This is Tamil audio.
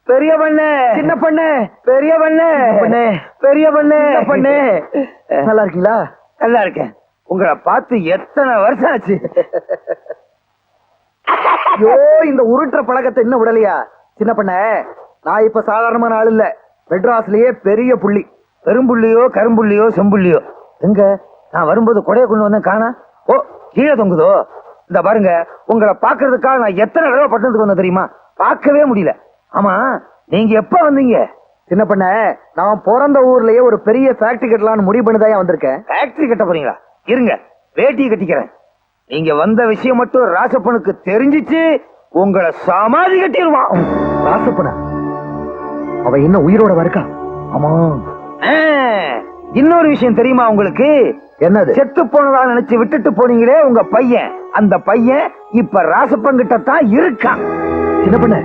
பெரிய பண்ணு, சின்ன பண்ணு, பெரிய பண்ணு, பெரிய பண்ணு, பண்ணு. நல்லா இருக்கீங்களா? நல்லா இருக்கேன். உங்களை பார்த்து எத்தனை வருஷம் ஆச்சு. ஐயோ, இந்த உருட்டுற பழக்கத்தை இன்னும் விடலையா? சின்ன பண்ண, நான் இப்ப சாதாரணமான ஆள் இல்ல. மெட்ராஸ்லயே பெரிய புள்ளி. பெரும்புள்ளியோ கரும்புள்ளியோ செம்புள்ளியோ எங்க? நான் வரும்போது கொடைய கொண்டு வந்தேன், காணா. ஓ, கீழே தொங்குதோ? இந்த பாருங்க, உங்களை பாக்குறதுக்காக நான் எத்தனை தடவை பட்டணத்துக்கு வந்தேன் தெரியுமா? பார்க்கவே முடியல. ஆமா, நீங்க எப்ப வந்தீங்க? சின்ன பண்ண, நான் பிறந்த ஊர்லயே ஒரு பெரிய ஃபேக்டரி கட்டலாம்னு முடிவு பண்ணிதான் வந்திருக்கேன். ஃபேக்டரி கட்ட போறீங்களா? இருங்க, வேட்டியை கட்டிக்கிறேன். நீங்க வந்த விஷயம் மட்டும் ராசப்பனுக்கு தெரிஞ்சிச்சு, உங்களை சமாதி கட்டிடுவான். ராசப்பனா? அவ என்ன உயிரோட இருக்கா? ஆமா. இன்னொரு விஷயம் தெரியுமா உங்களுக்கு? என்னது? செத்து போனதா நினைச்சு விட்டுட்டு போனீங்களே உங்க பையன், அந்த பையன் இப்ப ராசப்பன் கிட்ட தான் இருக்கான். சின்ன பண்ண,